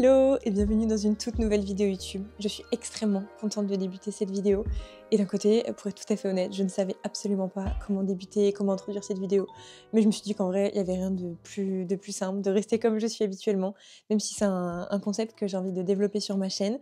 Hello et bienvenue dans une toute nouvelle vidéo YouTube. Je suis extrêmement contente de débuter cette vidéo. Et d'un côté, pour être tout à fait honnête, je ne savais absolument pas comment débuter, comment introduire cette vidéo. Mais je me suis dit qu'en vrai, il n'y avait rien de plus simple, de rester comme je suis habituellement, même si c'est un concept que j'ai envie de développer sur ma chaîne.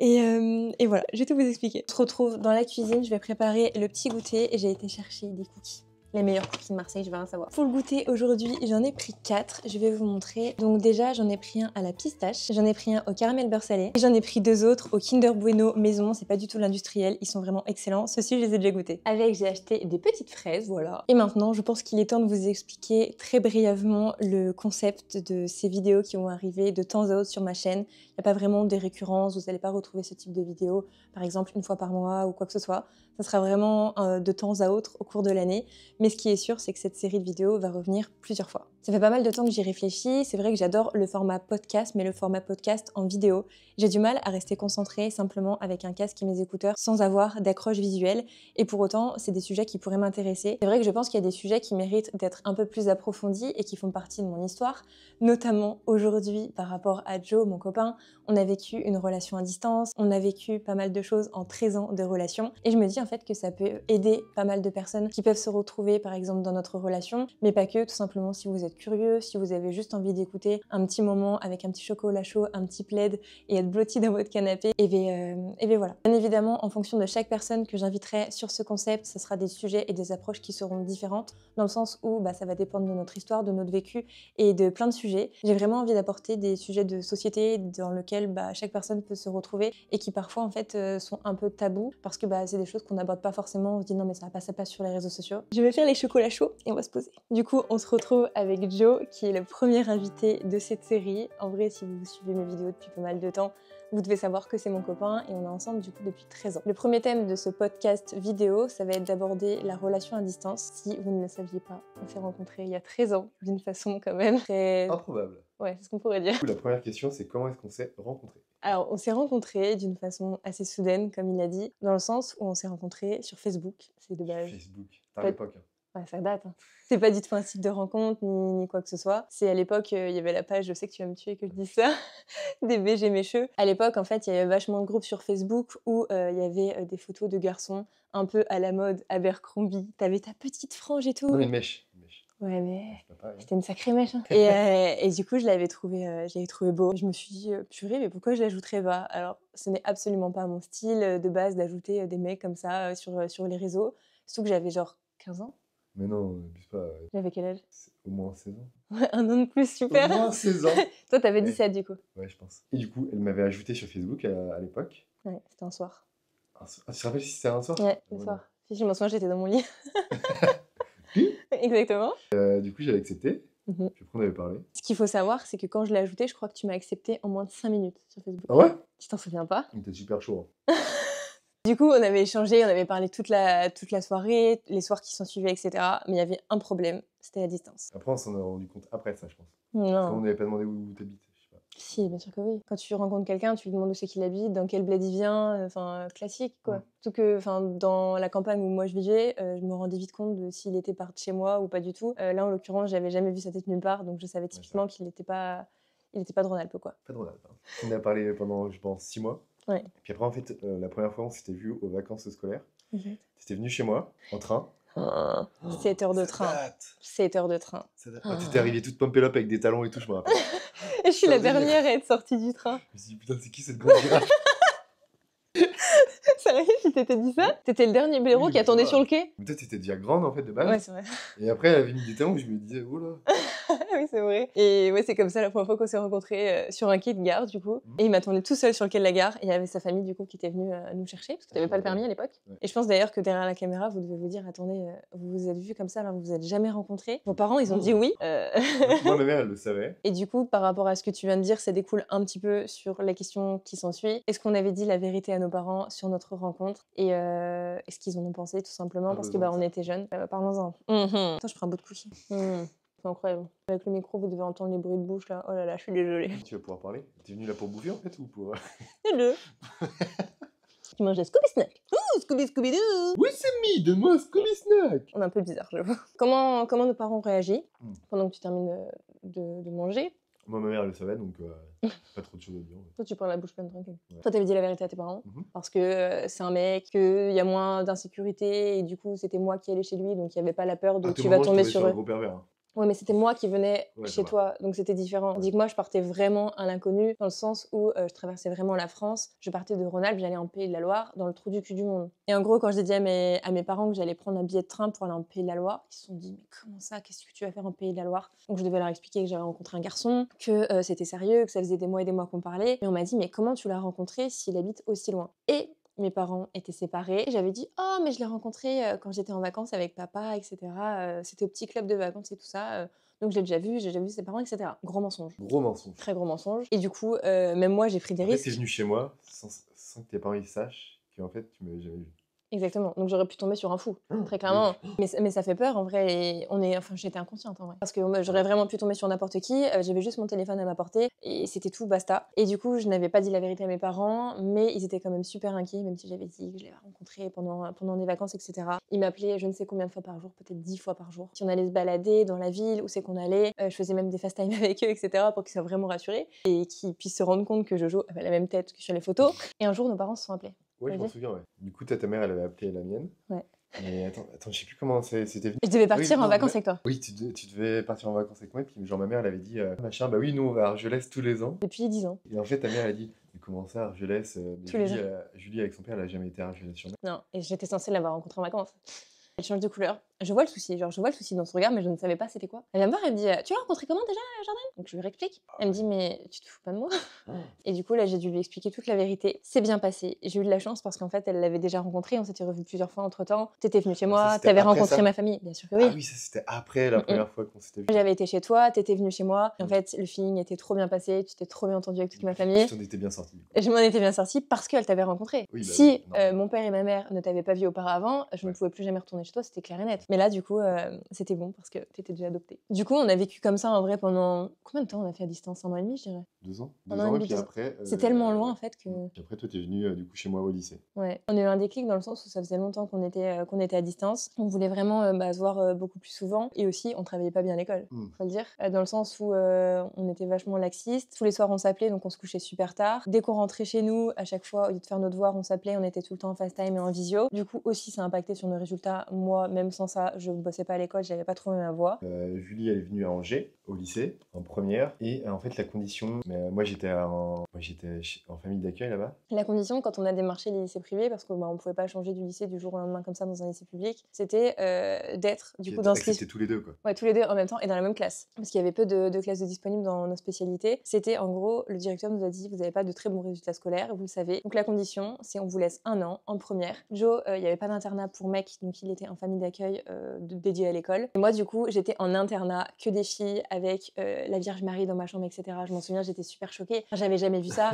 Et voilà, je vais tout vous expliquer. On se retrouve dans la cuisine, je vais préparer le petit goûter et j'ai été chercher des cookies. Les meilleurs cookies de Marseille, je vais rien savoir. Pour le goûter aujourd'hui, j'en ai pris 4, je vais vous montrer. Donc déjà, j'en ai pris un à la pistache, j'en ai pris un au caramel beurre salé, et j'en ai pris 2 autres au Kinder Bueno maison, c'est pas du tout l'industriel, ils sont vraiment excellents. Ceux-ci, je les ai déjà goûtés. Avec, j'ai acheté des petites fraises, voilà. Et maintenant, je pense qu'il est temps de vous expliquer très brièvement le concept de ces vidéos qui vont arriver de temps à autre sur ma chaîne. Il n'y a pas vraiment des récurrences, vous n'allez pas retrouver ce type de vidéos, par exemple une fois par mois ou quoi que ce soit. Ça sera vraiment de temps à autre au cours de l'année. Mais ce qui est sûr, c'est que cette série de vidéos va revenir plusieurs fois. Ça fait pas mal de temps que j'y réfléchis. C'est vrai que j'adore le format podcast, mais le format podcast en vidéo. J'ai du mal à rester concentrée simplement avec un casque et mes écouteurs sans avoir d'accroche visuelle. Et pour autant, c'est des sujets qui pourraient m'intéresser. C'est vrai que je pense qu'il y a des sujets qui méritent d'être un peu plus approfondis et qui font partie de mon histoire. Notamment aujourd'hui, par rapport à Joe, mon copain, on a vécu une relation à distance. On a vécu pas mal de choses en 13 ans de relation. Et je me dis en fait que ça peut aider pas mal de personnes qui peuvent se retrouver par exemple dans notre relation, mais pas que, tout simplement si vous êtes curieux, si vous avez juste envie d'écouter un petit moment avec un petit chocolat chaud, un petit plaid et être blotti dans votre canapé, et bien voilà. Bien évidemment, en fonction de chaque personne que j'inviterai sur ce concept, ce sera des sujets et des approches qui seront différentes, dans le sens où ça va dépendre de notre histoire, de notre vécu et de plein de sujets. J'ai vraiment envie d'apporter des sujets de société dans lesquels chaque personne peut se retrouver et qui parfois en fait sont un peu tabous parce que c'est des choses qu'on n'aborde pas forcément, on se dit non mais ça passe sur les réseaux sociaux. Je vais faire les chocolats chauds et on va se poser. Du coup, on se retrouve avec Joe qui est le premier invité de cette série. En vrai, si vous suivez mes vidéos depuis pas mal de temps, vous devez savoir que c'est mon copain et on est ensemble du coup depuis 13 ans. Le premier thème de ce podcast vidéo, ça va être d'aborder la relation à distance. Si vous ne le saviez pas, on s'est rencontrés il y a 13 ans, d'une façon quand même très... improbable. Ouais, c'est ce qu'on pourrait dire. Du coup, la première question, c'est comment est-ce qu'on s'est rencontrés? Alors, on s'est rencontrés d'une façon assez soudaine, comme il a dit, dans le sens où on s'est rencontrés sur Facebook. C'est de base. Facebook, à l'époque. Ouais, ça date. Hein. C'est pas du tout un site de rencontre ni quoi que ce soit. C'est à l'époque, il y avait la page, je sais que tu vas me tuer que je dise ça, des BG mécheux. À l'époque, en fait, il y avait vachement de groupes sur Facebook où il y avait des photos de garçons un peu à la mode Abercrombie. T'avais ta petite frange et tout. Non, une mèche. Ouais, mais Pareil, hein. c'était une sacrée mèche. Hein. Et du coup, je l'avais trouvé beau. Je me suis dit, purée, mais pourquoi je l'ajouterais pas? Alors, ce n'est absolument pas mon style de base d'ajouter des mecs comme ça sur les réseaux. Surtout que j'avais genre 15 ans. Mais non, n'abuse pas. J'avais quel âge? Au moins 16 ans. Ouais, un an de plus, super. Au moins 16 ans. Toi, t'avais Ouais. 17 du coup. Ouais, je pense. Et du coup, elle m'avait ajouté sur Facebook à l'époque. Ouais, c'était un soir. Ah, tu te rappelles si c'était un soir? Ouais, un soir. Si, je m'en souviens, j'étais dans mon lit. Exactement. Du coup, j'avais accepté. Puis après, on avait parlé. Ce qu'il faut savoir, c'est que quand je l'ai ajouté, je crois que tu m'as accepté en moins de 5 minutes sur Facebook. Ah ouais? Tu t'en souviens pas? Il était super chaud. Hein. Du coup, on avait échangé, on avait parlé toute la soirée, les soirs qui s'en suivaient, etc. Mais il y avait un problème, c'était la distance. Après, on s'en est rendu compte après ça, je pense. Non. Parce qu'on n'avait pas demandé où t'habites. Je sais pas. Si, bien sûr que oui. Quand tu rencontres quelqu'un, tu lui demandes où c'est qu'il habite, dans quel bled il vient, enfin classique quoi. Surtout que dans la campagne où moi je vivais, je me rendais vite compte de s'il était par de chez moi ou pas du tout. Là en l'occurrence, j'avais jamais vu sa tête nulle part, donc je savais typiquement qu'il n'était pas de Rhône-Alpes quoi. Pas de Rhône-Alpes. Hein. On a parlé pendant, je pense, 6 mois. Ouais. Puis après, en fait, la première fois, on s'était vu aux vacances scolaires. Exact. T'étais venu chez moi, en train. 7 heures de train. 7 heures de train. T'étais arrivée toute pumpée up avec des talons et tout, je me rappelle. Et je suis la dernière à être sortie du train. Je me suis dit, putain, c'est qui cette grande girafe? Sérieux, tu t'étais dit ça? T'étais le dernier blaireau qui attendait sur le quai? Mais toi, t'étais déjà grande en fait de base. Ouais, c'est vrai. Et après, elle avait mis des talons où je me disais, oh là. Oui, c'est vrai. Et ouais, c'est comme ça la première fois qu'on s'est rencontrés sur un quai de gare, du coup. Et il m'attendait tout seul sur le quai de la gare. Et il y avait sa famille, du coup, qui était venue nous chercher, parce que t'avais pas le permis à l'époque. Ouais. Et je pense d'ailleurs que derrière la caméra, vous devez vous dire, attendez, vous vous êtes vus comme ça, alors vous vous êtes jamais rencontrés. Vos parents, ils ont dit oui. Moi, ma mère, elle le savait. Et du coup, par rapport à ce que tu viens de dire, ça découle un petit peu sur la question qui s'ensuit. Est-ce qu'on avait dit la vérité à nos parents sur notre rencontre? Et est-ce qu'ils en ont pensé, tout simplement, parce que on était jeunes. Parlons-en. Attends, je prends un bout de cookie. C'est incroyable. Avec le micro, vous devez entendre les bruits de bouche là. Oh là là, je suis désolée. Tu vas pouvoir parler? T'es venu là pour bouffer en fait ou pour... Les deux. Tu manges des Scooby Snack. Ouh, Scooby-Doo. Oui, c'est mis, donne-moi un Scooby Snack. On est un peu bizarre, j'avoue. Comment nos parents ont réagi pendant que tu termines de manger? Moi, ma mère, elle le savait, donc pas trop de choses à dire. Toi, tu prends la bouche pleine tranquille. Ouais. Toi, t'avais dit la vérité à tes parents parce que c'est un mec, qu'il y a moins d'insécurité et du coup, c'était moi qui allais chez lui, donc il n'y avait pas la peur de À tout tu vas moment, je tomber tombais sur sur un eux. gros pervers. Hein. Ouais, mais c'était moi qui venais Ouais, chez ça va. toi, donc c'était différent. Dis que moi, je partais vraiment à l'inconnu, dans le sens où je traversais vraiment la France. Je partais de Rhône-Alpes, j'allais en Pays de la Loire, dans le trou du cul du monde. Et en gros, quand j'ai dit à mes parents que j'allais prendre un billet de train pour aller en Pays de la Loire, ils se sont dit, mais comment ça, qu'est-ce que tu vas faire en Pays de la Loire? Donc je devais leur expliquer que j'avais rencontré un garçon, que c'était sérieux, que ça faisait des mois et des mois qu'on parlait. Et on m'a dit, mais comment tu l'as rencontré s'il habite aussi loin? Et mes parents étaient séparés. J'avais dit, oh, mais je l'ai rencontré quand j'étais en vacances avec papa, etc. C'était au petit club de vacances et tout ça. Donc je l'ai déjà vu, j'ai déjà vu ses parents, etc. Gros mensonge. Gros mensonge. Très gros mensonge. Et du coup, même moi, j'ai pris des En fait, risques. t'es venu chez moi sans que tes parents ils sachent qu'en fait, tu m'avais jamais vu. Exactement. Donc j'aurais pu tomber sur un fou, très clairement. Mais ça fait peur en vrai. Et j'étais inconsciente en vrai. Parce que j'aurais vraiment pu tomber sur n'importe qui. J'avais juste mon téléphone à ma portée et c'était tout, basta. Et du coup, je n'avais pas dit la vérité à mes parents, mais ils étaient quand même super inquiets, même si j'avais dit que je l'avais rencontré pendant des vacances, etc. Ils m'appelaient je ne sais combien de fois par jour, peut-être 10 fois par jour. Si on allait se balader dans la ville, où c'est qu'on allait, je faisais même des FaceTime avec eux, etc. pour qu'ils soient vraiment rassurés et qu'ils puissent se rendre compte que Jojo avait la même tête que sur les photos. Et un jour, nos parents se sont appelés. Ouais, je m'en souviens, ouais. Du coup, ta mère, elle avait appelé la mienne. Ouais. Mais attends, je sais plus comment c'était venu. Je devais partir Oui, en non, vacances avec toi. Oui, tu devais partir en vacances avec moi. Et puis, genre, ma mère, elle avait dit, machin, bah oui, nous, on va à Argelès tous les ans. Depuis 10 ans. Et en fait, ta mère, elle a dit, mais comment ça, Argelès Tous les ans. Julie, avec son père, elle a jamais été à Argelès-sur-Mer. Non, et j'étais censée l'avoir rencontré en vacances. Elle change de couleur. Je vois le souci, je vois le souci dans son regard, mais je ne savais pas c'était quoi. Elle vient me voir, elle me dit tu l'as rencontré comment déjà, Jordan? Donc je lui réexplique. Elle me dit mais tu te fous pas de moi? Et du coup là j'ai dû lui expliquer toute la vérité. C'est bien passé. J'ai eu de la chance parce qu'en fait elle l'avait déjà rencontré, on s'était revus plusieurs fois entre temps. T'étais venu chez moi, c'était t'avais après rencontré ça ma famille, bien sûr que oui. Ah oui, ça c'était après la première fois qu'on s'était vu. J'avais été chez toi, t'étais venu chez moi. Et en fait le feeling était trop bien passé, tu t'es trop bien entendu avec toute ma famille. Tu t'en étais bien sorti. Je m'en étais bien sortie parce qu'elle t'avait rencontré. Oui, bah si oui, mon père et ma mère ne t'avaient pas vu auparavant, je ne pouvais plus jamais retourner chez toi, c'était clair et net. Mais là, du coup, c'était bon parce que t'étais déjà adoptée. Du coup, on a vécu comme ça en vrai pendant... Combien de temps on a fait à distance? 1 an et demi, je dirais. 2 ans. Un 2 an et ans, et demi, puis 2 ans. après... C'est tellement loin en fait que... Puis après, toi, t'es venu du coup chez moi au lycée. Ouais. On a eu un déclic dans le sens où ça faisait longtemps qu'on était à distance. On voulait vraiment se voir beaucoup plus souvent. Et aussi, on travaillait pas bien à l'école, faut le dire. Dans le sens où on était vachement laxistes. Tous les soirs, on s'appelait, donc on se couchait super tard. Dès qu'on rentrait chez nous, à chaque fois, au lieu de faire nos devoirs, on s'appelait, on était tout le temps en FaceTime et en visio. Du coup, aussi, ça a impacté sur nos résultats. Moi, même sans ça, je bossais pas à l'école, j'avais pas trouvé ma voie. Julie, elle est venue à Angers, au lycée, en première. Et en fait, la condition... moi, j'étais en famille d'accueil là-bas. La condition, quand on a démarché les lycées privés, parce qu'on ne pouvait pas changer du lycée du jour au lendemain comme ça dans un lycée public, c'était d'être du coup d'inscrit. C'était tous les deux, quoi. Ouais, tous les deux en même temps et dans la même classe. Parce qu'il y avait peu de classes de disponibles dans nos spécialités. C'était en gros, le directeur nous a dit vous n'avez pas de très bons résultats scolaires, vous le savez. Donc la condition, c'est on vous laisse 1 an en première. Joe, il n'y avait pas d'internat pour mec, donc il était en famille d'accueil dédiée à l'école. Et moi, du coup, j'étais en internat, que des filles, avec la Vierge Marie dans ma chambre, etc. Je m'en souviens, j'étais super choquée. Enfin, j'avais jamais vu ça.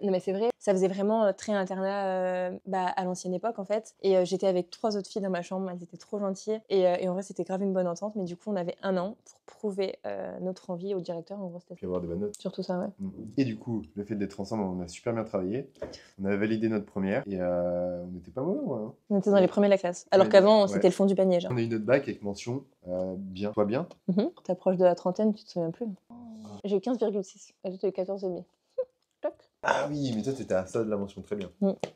Non mais c'est vrai, ça faisait vraiment très internat à l'ancienne époque en fait. Et j'étais avec 3 autres filles dans ma chambre, elles étaient trop gentilles. Et en vrai, c'était grave une bonne entente. Mais du coup, on avait 1 an pour prouver notre envie au directeur. En gros, c'était Puis avoir de bonnes notes. surtout ça, ouais. Et du coup, le fait d'être ensemble, on a super bien travaillé. On a validé notre première et on n'était pas mauvais, hein. On était dans les premiers de la classe. Alors qu'avant, ouais. c'était le fond du panier, genre. On a eu notre bac avec mention bien. Toi, bien. T'approches de la trentaine, tu te souviens plus. J'ai eu 15,6. Et toi, t'as eu 14,5. Toc. Ah oui, mais toi, t'étais à ça de la mention, très bien.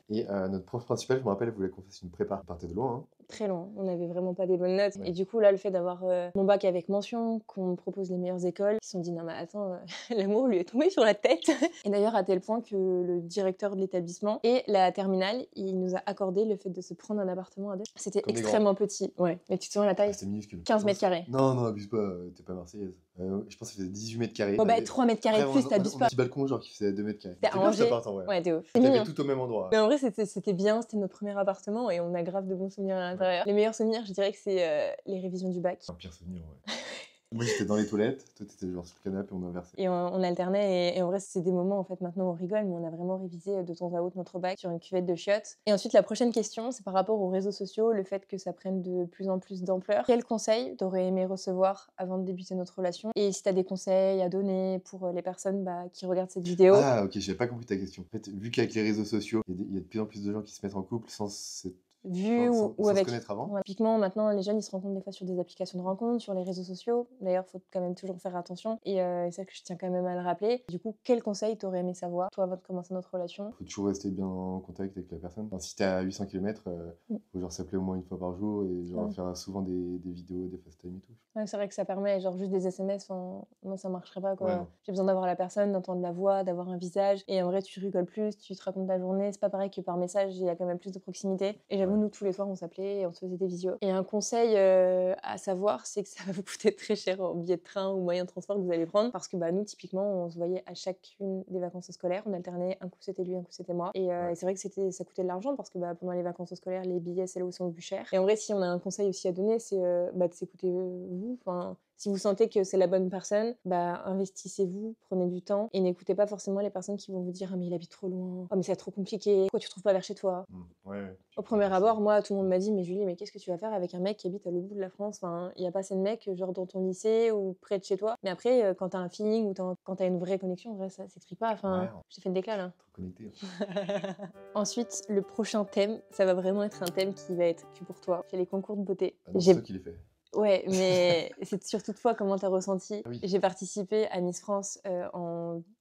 Et notre prof principal, je me rappelle, elle voulait qu'on fasse une prépa. On partait de loin, hein. Très loin, on n'avait vraiment pas des bonnes notes. Et du coup, là, le fait d'avoir mon bac avec mention, qu'on me propose les meilleures écoles, ils se sont dit non, mais attends, l'amour lui est tombé sur la tête. Et d'ailleurs, à tel point que le directeur de l'établissement et la terminale, il nous a accordé le fait de se prendre un appartement à deux. C'était extrêmement petit. Ouais. Mais tu te souviens la taille? C'était minuscule. 15 mètres carrés. Non, abuse pas, t'es pas marseillaise. Je pense que c'était 18 mètres carrés. Bon, 3 mètres carrés de plus, t'abuses pas. Un petit balcon, genre qui faisait 2 mètres carrés. C'était bien cet appart, en vrai. Ouais, t'es ouf. On avait tout au même endroit. Mais en vrai, c'était bien, c'était notre premier appartement et on a grave de bons souvenirs à l'intérieur. Les meilleurs souvenirs, je dirais que c'est les révisions du bac. Un pire souvenir, ouais. Moi, j'étais dans les toilettes, toi, t'étais genre sur le canapé, on inversait. Et on alternait, et en vrai, c'est des moments, en fait, maintenant on rigole, mais on a vraiment révisé de temps à autre notre bac sur une cuvette de chiottes. Et ensuite, la prochaine question, c'est par rapport aux réseaux sociaux, le fait que ça prenne de plus en plus d'ampleur. Quels conseils t'aurais aimé recevoir avant de débuter notre relation? Et si t'as des conseils à donner pour les personnes qui regardent cette vidéo? Ah, ok, j'avais pas compris ta question. En fait, vu qu'avec les réseaux sociaux, il y a de plus en plus de gens qui se mettent en couple sans cette vu Sans ou se avec... connaître avant. Voilà. Typiquement, maintenant, les jeunes, ils se rencontrent des fois sur des applications de rencontres, sur les réseaux sociaux. D'ailleurs, il faut quand même toujours faire attention. Et c'est ça que je tiens quand même à le rappeler. Du coup, quel conseil t'aurais aimé savoir, toi, avant de commencer notre relation? Faut toujours rester bien en contact avec la personne. Enfin, si t'es à 800 km, faut genre s'appeler au moins une fois par jour et genre faire souvent des vidéos, des FaceTime et tout. Ouais, c'est vrai que ça permet, genre juste des SMS, moi ça marcherait pas quoi. Ouais, J'ai besoin d'avoir la personne, d'entendre la voix, d'avoir un visage. Et en vrai, tu rigoles plus, tu te racontes ta journée. C'est pas pareil que par message, il y a quand même plus de proximité. Et j'avoue, Ouais. nous, tous les soirs, on s'appelait et on se faisait des visios. Et un conseil à savoir, c'est que ça va vous coûter très cher en billet de train ou moyen de transport que vous allez prendre. Parce que bah, nous, typiquement, on se voyait à chacune des vacances scolaires. On alternait, un coup c'était lui, un coup c'était moi. Et c'est vrai que ça coûtait de l'argent parce que bah, pendant les vacances scolaires, les billets, c'est là où ils sont le plus chers. Et en vrai, si on a un conseil aussi à donner, c'est de s'écouter vous. Enfin, si vous sentez que c'est la bonne personne, bah investissez-vous, prenez du temps et n'écoutez pas forcément les personnes qui vont vous dire ah mais il habite trop loin, ah mais c'est trop compliqué, pourquoi tu trouves pas vers chez toi. Ouais. Au premier abord, moi tout le monde m'a dit mais Julie, mais qu'est-ce que tu vas faire avec un mec qui habite à l'autre bout de la France? Enfin, il y a pas assez de mecs genre dans ton lycée ou près de chez toi. Mais après quand t'as un feeling ou quand t'as une vraie connexion, en vrai ça s'écrit pas. Enfin, j'ai fait une déclale. Hein. Trop connecté. Ensuite, le prochain thème, ça va vraiment être un thème qui va être que pour toi. C'est les concours de beauté. Ah non, c'est toi qui l'ai fait. Ouais, mais c'est surtout toi, comment t'as ressenti. Ah oui. J'ai participé à Miss France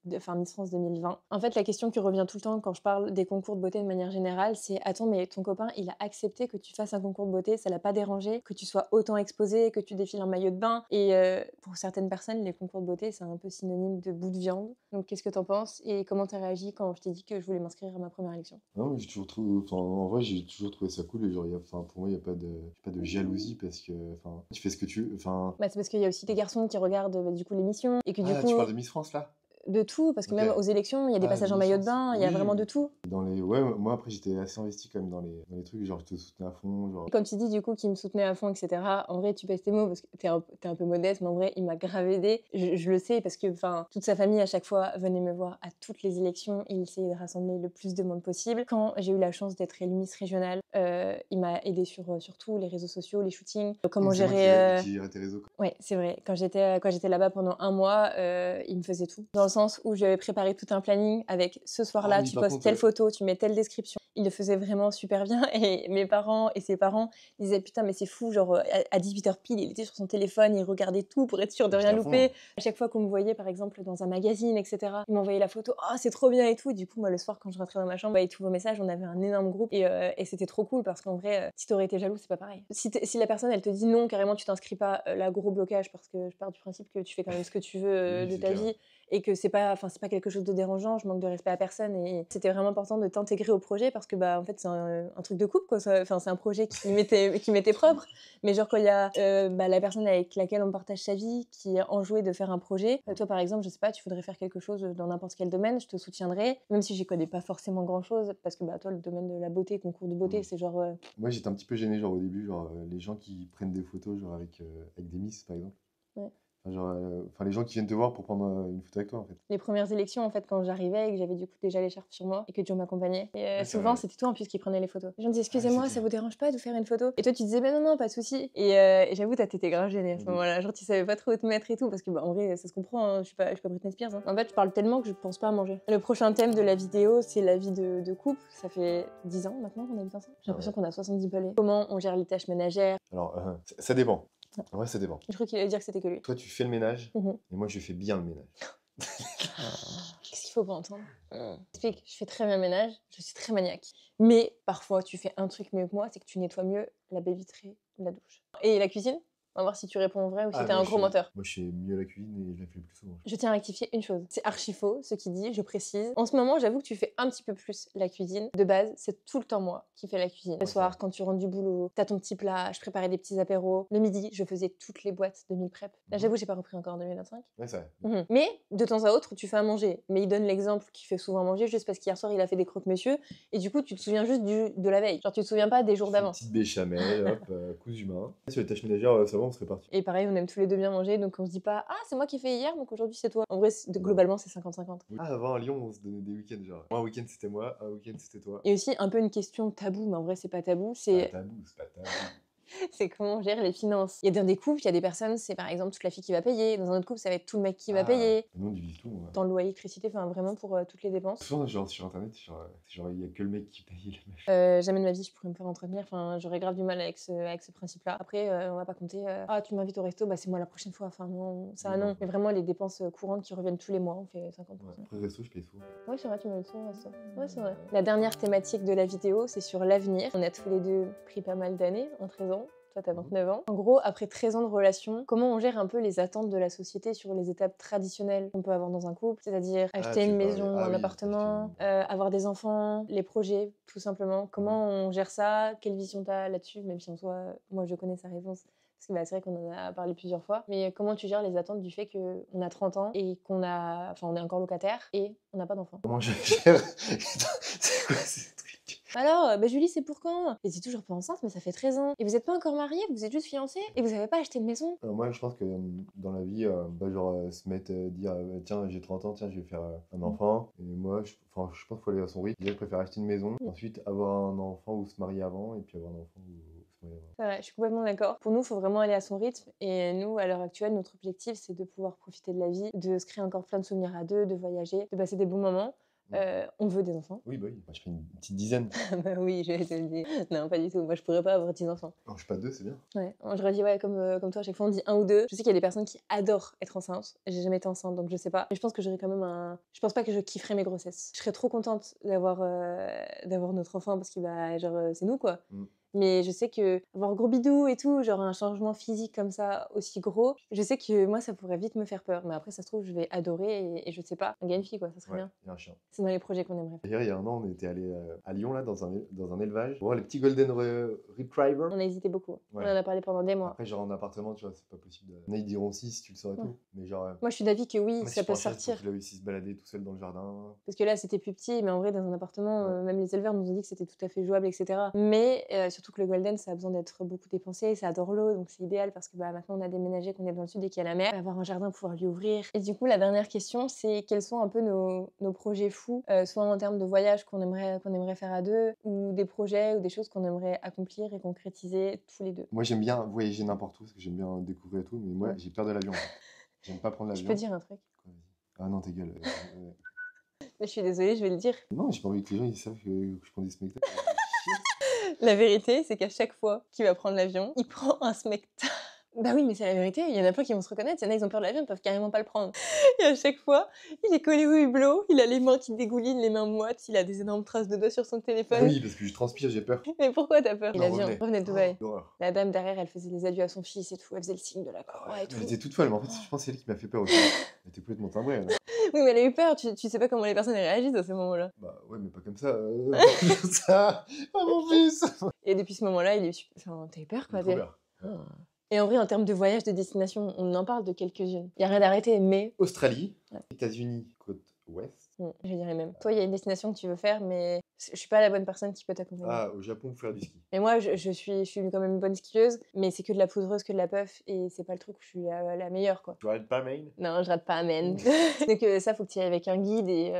Miss France 2020. En fait, la question qui revient tout le temps quand je parle des concours de beauté de manière générale, c'est attends, mais ton copain, il a accepté que tu fasses un concours de beauté, ça l'a pas dérangé, que tu sois autant exposé, que tu défiles en maillot de bain. Et pour certaines personnes, les concours de beauté, c'est un peu synonyme de bout de viande. Donc, qu'est-ce que t'en penses et comment t'as réagi quand je t'ai dit que je voulais m'inscrire à ma première élection? Non, mais j'ai toujours trouvé, enfin, en vrai, j'ai toujours trouvé ça cool. Et genre, pour moi, il n'y a pas de jalousie parce que, enfin, tu fais ce que tu veux. Enfin, Bah, c'est parce qu'il y a aussi des garçons qui regardent du coup l'émission et que du coup tu parles de Miss France là? de tout, parce que Ok. même aux élections, il y a des passages en Miss maillot de France. bain, il y a vraiment de Oui. tout. Ouais, moi après, j'étais assez investi quand même dans les trucs. Genre, je te soutenais à fond. Genre, Et comme tu dis, du coup, qui me soutenait à fond, etc. En vrai, tu pèses tes mots parce que t'es un peu modeste, mais en vrai, il m'a grave aidé. Je le sais parce que, enfin, toute sa famille, à chaque fois, venait me voir à toutes les élections et il essayait de rassembler le plus de monde possible. Quand j'ai eu la chance d'être élue Miss régionale, il m'a aidé sur tout, les réseaux sociaux, les shootings, comment c'est moi gérer... qui gérais tes réseaux. Quoi. Ouais, c'est vrai. Quand j'étais là-bas pendant un mois, il me faisait tout. Dans le sens où j'avais préparé tout un planning avec ce soir-là, tu postes telle photo, tu mets telle description. Il le faisait vraiment super bien et mes parents et ses parents disaient putain mais c'est fou, genre à 18h pile, il était sur son téléphone, il regardait tout pour être sûr de rien louper. À chaque fois qu'on me voyait par exemple dans un magazine, etc., il m'envoyait la photo, oh c'est trop bien et tout. Et du coup moi le soir quand je rentrais dans ma chambre, avec tous vos messages, on avait un énorme groupe et c'était trop cool parce qu'en vrai, si t'aurais été jaloux, c'est pas pareil. Si la personne elle te dit non, carrément tu t'inscris pas, là gros blocage parce que je pars du principe que tu fais quand même ce que tu veux de ta vie. Et que c'est pas quelque chose de dérangeant, je manque de respect à personne et c'était vraiment important de t'intégrer au projet parce que bah en fait c'est un truc de couple quoi, c'est un projet qui m'était propre, mais genre quand il y a la personne avec laquelle on partage sa vie qui est enjouée de faire un projet, toi par exemple je sais pas, tu voudrais faire quelque chose dans n'importe quel domaine, je te soutiendrai, même si j'y connais pas forcément grand chose parce que bah toi le domaine de la beauté, concours de beauté, c'est genre moi j'étais un petit peu gêné genre au début, genre les gens qui prennent des photos genre avec des miss par exemple. Ouais. Genre, les gens qui viennent te voir pour prendre une photo avec toi en fait. Les premières élections en fait quand j'arrivais et que j'avais du coup déjà l'écharpe sur moi et que Joe m'accompagnait et souvent c'était toi en plus qui prenait les photos. Les gens disaient excusez-moi ça vous dérange pas de faire une photo? Et toi tu disais mais non pas de souci et j'avoue t'étais grave gênée à ce moment-là, genre tu savais pas trop où te mettre et tout parce que bah en vrai ça se comprend, hein. Je suis pas Britney Spears. Hein. En fait je parle tellement que je pense pas à manger. Le prochain thème de la vidéo c'est la vie de couple, ça fait 10 ans maintenant qu'on habite ensemble. J'ai l'impression qu'on a 70 balais. Comment on gère les tâches ménagères? Alors ça dépend. En vrai, ça dépend. Je crois qu'il allait dire que c'était que lui. Toi, tu fais le ménage, et moi, je fais bien le ménage. Qu'est-ce qu'il faut pas entendre? Explique, je fais très bien le ménage, je suis très maniaque. Mais parfois, tu fais un truc mieux que moi, c'est que tu nettoies mieux la baie vitrée de la douche. Et la cuisine? On va voir si tu réponds vrai ou si t'es un gros menteur. Moi, je fais mieux la cuisine et je la fais le plus souvent. Je tiens à rectifier une chose. C'est archi faux, ce qui dit, je précise. En ce moment, j'avoue que tu fais un petit peu plus la cuisine. De base, c'est tout le temps moi qui fais la cuisine. Le soir, quand tu rentres du boulot, t'as ton petit plat, je préparais des petits apéros. Le midi, je faisais toutes les boîtes de meal prep. Là, j'avoue, j'ai pas repris encore en 2025. Ouais, c'est vrai. Mais, de temps à autre, tu fais à manger. Mais il donne l'exemple qu'il fait souvent manger juste parce qu'hier soir, il a fait des croque-monsieur. Et du coup, tu te souviens juste de la veille. Genre, tu te souviens pas des jours d'avant. Petite béchamel, hop, cousu main. Sur les tâches ménagères, ça va, on serait parti. Et pareil, on aime tous les deux bien manger, donc on se dit pas « Ah, c'est moi qui ai fait hier, donc aujourd'hui c'est toi ». En vrai, globalement, c'est 50-50. Ah, avant, à Lyon, on se donnait des week-ends, genre. Un week-end, c'était moi, un week-end, c'était toi. Et aussi, un peu une question tabou, mais en vrai, c'est pas tabou, c'est... Pas tabou, c'est pas tabou. c'est comment on gère les finances. Il y a dans des couples, il y a des personnes, c'est par exemple toute la fille qui va payer. Dans un autre couple, ça va être tout le mec qui va payer. Nous, on divise tout. Ouais. Dans le loyer, l'électricité, enfin vraiment pour toutes les dépenses. Souvent, genre sur internet, genre il y a que le mec qui paye la meuf. Jamais de ma vie je pourrais me faire entretenir. Enfin, j'aurais grave du mal avec ce principe-là. Après, on va pas compter. Ah, tu m'invites au resto, bah c'est moi la prochaine fois. Enfin non, ça non. Mais vraiment les dépenses courantes qui reviennent tous les mois, on fait 50%. Ouais. Après, resto, je paye souvent. Ouais, c'est vrai, tu m'invites souvent au resto. Ouais, c'est vrai. La dernière thématique de la vidéo, c'est sur l'avenir. On a tous les deux pris pas mal d'années en 13 ans. Toi, t'as 29 ans. En gros, après 13 ans de relation, comment on gère un peu les attentes de la société sur les étapes traditionnelles qu'on peut avoir dans un couple, c'est-à-dire acheter une maison, un appartement, avoir des enfants, les projets, tout simplement. Comment on gère ça? Quelle vision t'as là-dessus? Même si en soi, moi, je connais sa réponse. Parce que bah, c'est vrai qu'on en a parlé plusieurs fois. Mais comment tu gères les attentes du fait qu'on a 30 ans et on est encore locataire et on n'a pas d'enfant? Comment je gère? C'est quoi ces trucs? Alors, bah Julie, c'est pour quand? Et t'es toujours pas enceinte, mais ça fait 13 ans. Et vous êtes pas encore mariés, vous êtes juste fiancés et vous avez pas acheté de maison? Moi, je pense que dans la vie, genre se mettre, dire tiens, j'ai 30 ans, tiens, je vais faire un enfant. Et moi, je pense qu'il faut aller à son rythme. Je préfère acheter une maison, ensuite avoir un enfant ou se marier avant, et puis avoir un enfant ou se marier avant. C'est vrai, je suis complètement d'accord. Pour nous, il faut vraiment aller à son rythme. Et nous, à l'heure actuelle, notre objectif, c'est de pouvoir profiter de la vie, de se créer encore plein de souvenirs à deux, de voyager, de passer des bons moments. On veut des enfants. Oui, bah oui. Moi, je fais une petite dizaine. Bah oui, je vais te le dire. Non, pas du tout. Moi, je pourrais pas avoir 10 enfants. Non, je suis pas deux, c'est bien. Ouais, je redis ouais, comme toi, à chaque fois on dit un ou deux. Je sais qu'il y a des personnes qui adorent être enceintes. J'ai jamais été enceinte, donc je sais pas. Mais je pense que j'aurais quand même un. Je pense pas que je kifferais mes grossesses. Je serais trop contente d'avoir notre enfant parce que bah genre c'est nous quoi. Mais je sais que avoir gros bidou et tout, genre un changement physique comme ça aussi gros, je sais que moi ça pourrait vite me faire peur. Mais après ça se trouve je vais adorer et je sais pas. Un gars une fille quoi, ça serait bien. Il y a un chien. C'est dans les projets qu'on aimerait faire. D'ailleurs, il y a un an, on était allé à Lyon là dans un élevage pour voir les petits golden retriever. On a hésité beaucoup. Ouais. On en a parlé pendant des mois. Après, genre en appartement, tu vois, c'est pas possible. Il y en a, ils diront si, si tu le sors et tout. Mais genre. Moi, je suis d'avis que oui, mais ça si peut je prends un chien, sortir. faut qu'il réussisse à se balader tout seul dans le jardin. Parce que là, c'était plus petit, mais en vrai, dans un appartement, même les éleveurs nous ont dit que c'était tout à fait jouable, etc. Mais surtout que le golden, ça a besoin d'être beaucoup dépensé, ça adore l'eau, donc c'est idéal parce que bah, maintenant, on a déménagé, qu'on est dans le sud et qu'il y a la mer. Avoir un jardin, pouvoir lui ouvrir. Et du coup, la dernière question, c'est quels sont un peu nos projets fous, soit en termes de voyage qu'on aimerait faire à deux, ou des projets ou des choses qu'on aimerait accomplir et concrétiser tous les deux. Moi, j'aime bien voyager n'importe où parce que j'aime bien découvrir et tout, mais moi, j'ai peur de l'avion. J'aime pas prendre l'avion. Je peux dire un truc. Ah non, ta gueule. Mais je suis désolée, je vais le dire. Non, j'ai pas envie que les gens ils savent que je prends des spectacles. La vérité, c'est qu'à chaque fois qu'il va prendre l'avion, il prend un spectacle. Bah oui, mais c'est la vérité, il y en a plein qui vont se reconnaître, il y en a, ils ont peur de l'avion, ils peuvent carrément pas le prendre. Et à chaque fois, il est collé au hublot, il a les mains qui dégoulinent, les mains moites, il a des énormes traces de doigts sur son téléphone. Oui, parce que je transpire, j'ai peur. Mais pourquoi t'as peur? Non, L'avion, revenez de Dubaï. L'horreur. La dame derrière, elle faisait les adieux à son fils et tout, elle faisait le signe de la croix et tout. Elle était toute folle, mais en fait, je pense que c'est elle qui m'a fait peur aussi. Elle était complètement timbrée. Elle. Oui, mais elle a eu peur, tu sais pas comment les personnes réagissent à ce moment-là. Bah ouais, mais pas comme ça. Comme ça. Oh mon fils. Et depuis ce moment-là, il est super. Enfin, t'as eu peur quoi. Trop peur. Et en vrai, en termes de voyage, de destination, on en parle de quelques-unes. Il y a rien d'arrêté, mais. Australie, États-Unis, côte ouest. Je dirais même. Toi, il y a une destination que tu veux faire, mais je suis pas la bonne personne qui peut t'accompagner. Ah, au Japon pour faire du ski. Et moi, je suis quand même une bonne skieuse, mais c'est que de la poudreuse, que de la puff, et c'est pas le truc où je suis la meilleure, quoi. Tu rates pas Maine? Non, je rate pas Amen. Donc ça, faut que tu y ailles avec un guide et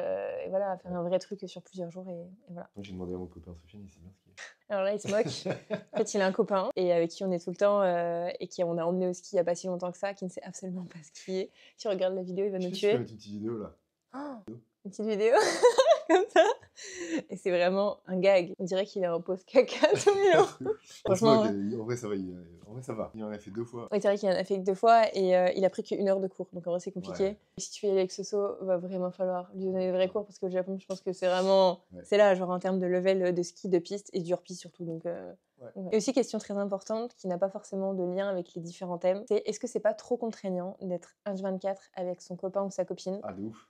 voilà, faire un vrai truc sur plusieurs jours et voilà. Moi, j'ai demandé à mon copain Sofiane, il sait bien skier. Alors là, il se moque. En fait, il a un copain et avec qui on est tout le temps et qui on a emmené au ski il y a pas si longtemps que ça, qui ne sait absolument pas skier. Si regarde la vidéo, il va nous tuer. Je vais mettre une petite vidéo là. Oh, une petite vidéo comme ça. Et c'est vraiment un gag. On dirait qu'il est en pause caca tout le long. Franchement, en vrai, ça va. En vrai, ça va. Il en a fait 2 fois. Oui, c'est vrai qu'il en a fait que 2 fois et il a pris qu'1 heure de cours. Donc en vrai, c'est compliqué. Ouais. Et si tu veux y aller avec Soso, va vraiment falloir lui donner des vrais cours parce qu'au Japon, je pense que c'est vraiment. Ouais. C'est là, genre en termes de level de ski, de piste et du hors-piste surtout. Donc, ouais. Et aussi, question très importante qui n'a pas forcément de lien avec les différents thèmes, c'est est-ce que c'est pas trop contraignant d'être H24 avec son copain ou sa copine? Ah, de ouf.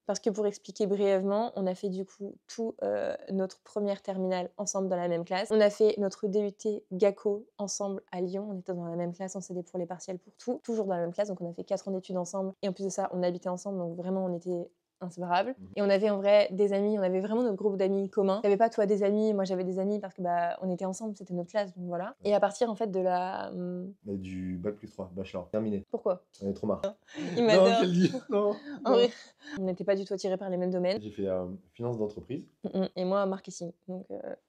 Parce que pour expliquer brièvement, on a fait du coup tout notre première terminale ensemble dans la même classe. On a fait notre DUT GACO ensemble à Lyon. On était dans la même classe, on s'aidait pour les partiels, pour tout. Toujours dans la même classe, donc on a fait 4 ans d'études ensemble. Et en plus de ça, on habitait ensemble, donc vraiment on était inséparables. Et on avait en vrai des amis, on avait vraiment notre groupe d'amis commun. T'avais pas toi des amis, moi j'avais des amis parce que on était ensemble, c'était notre classe, donc voilà. Et à partir en fait de la... Mais du bac plus 3, bachelor, terminé. Pourquoi? J'en ai trop marre. Il m'adore. Non, qu'elle dit non. En vrai, on n'était pas du tout attirés par les mêmes domaines. J'ai fait finance d'entreprise. Et moi, marketing, donc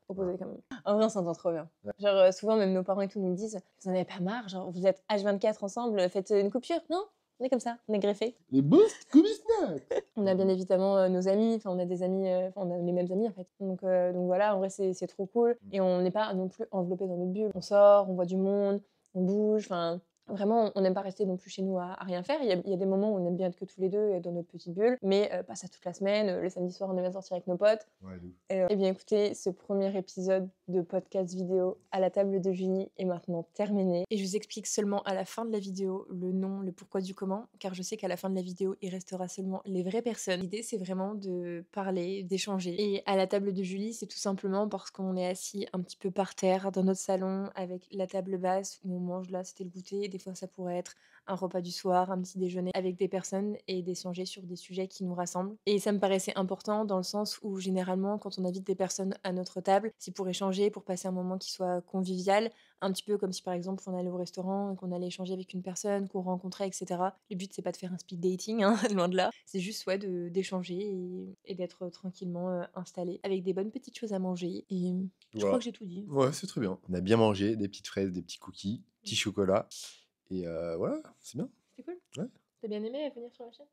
opposé quand même. En vrai, on s'entend trop bien. Ouais. Genre, souvent, même nos parents et tout nous le disent, vous en avez pas marre, genre, vous êtes H24 ensemble, faites une coupure. Non, on est comme ça, on est greffés. Les boosts comme snack. On a bien évidemment nos amis, enfin, on a des amis, on a les mêmes amis en fait. Donc voilà, en vrai, c'est trop cool. Et on n'est pas non plus enveloppé dans notre bulle. On sort, on voit du monde, on bouge, enfin... Vraiment, on n'aime pas rester non plus chez nous à rien faire. Il y a des moments où on aime bien être que tous les deux dans notre petite bulle, mais pas ça toute la semaine. Le samedi soir, on aime bien sortir avec nos potes. Ouais, d'où. Eh bien, écoutez, ce premier épisode de podcast vidéo à la table de Julie est maintenant terminé. Et je vous explique seulement à la fin de la vidéo le nom, le pourquoi du comment, car je sais qu'à la fin de la vidéo, il restera seulement les vraies personnes. L'idée, c'est vraiment de parler, d'échanger. Et à la table de Julie, c'est tout simplement parce qu'on est assis un petit peu par terre dans notre salon avec la table basse où on mange. Là, c'était le goûter. Des fois, ça pourrait être un repas du soir, un petit déjeuner avec des personnes et d'échanger sur des sujets qui nous rassemblent. Et ça me paraissait important dans le sens où généralement, quand on invite des personnes à notre table, c'est pour échanger, pour passer un moment qui soit convivial, un petit peu comme si par exemple on allait au restaurant et qu'on allait échanger avec une personne qu'on rencontrait, etc. Le but, c'est pas de faire un speed dating, hein, loin de là. C'est juste d'échanger et d'être tranquillement installé avec des bonnes petites choses à manger. Et je Voilà. crois que j'ai tout dit. Ouais, c'est très bien. On a bien mangé, des petites fraises, des petits cookies, petits chocolats. Et voilà, c'est bien. C'est cool. Ouais. T'as bien aimé venir sur la chaîne?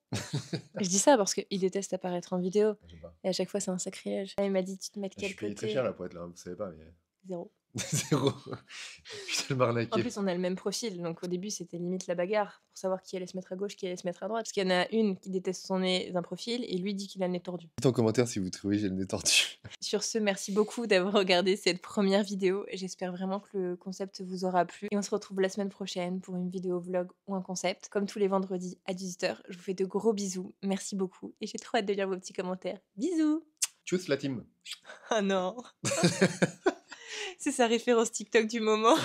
Je dis ça parce qu'il déteste apparaître en vidéo. J'aime pas. Et à chaque fois, c'est un sacrilège. Il m'a dit, tu te mets de Je quel suis payé côté? très cher là pour être là, vous savez pas, mais. 0. 0. Je suis tellement En arnaqué. plus, on a le même profil, donc au début, c'était limite la bagarre pour savoir qui allait se mettre à gauche, qui allait se mettre à droite. Parce qu'il y en a une qui déteste son nez d'un profil et lui dit qu'il a le nez tordu. Dites en commentaire si vous trouvez que j'ai le nez tordu. Sur ce, merci beaucoup d'avoir regardé cette première vidéo. J'espère vraiment que le concept vous aura plu. Et on se retrouve la semaine prochaine pour une vidéo vlog ou un concept. Comme tous les vendredis à 18h, je vous fais de gros bisous. Merci beaucoup et j'ai trop hâte de lire vos petits commentaires. Bisous! Tchuss la team. Oh non! C'est sa référence TikTok du moment.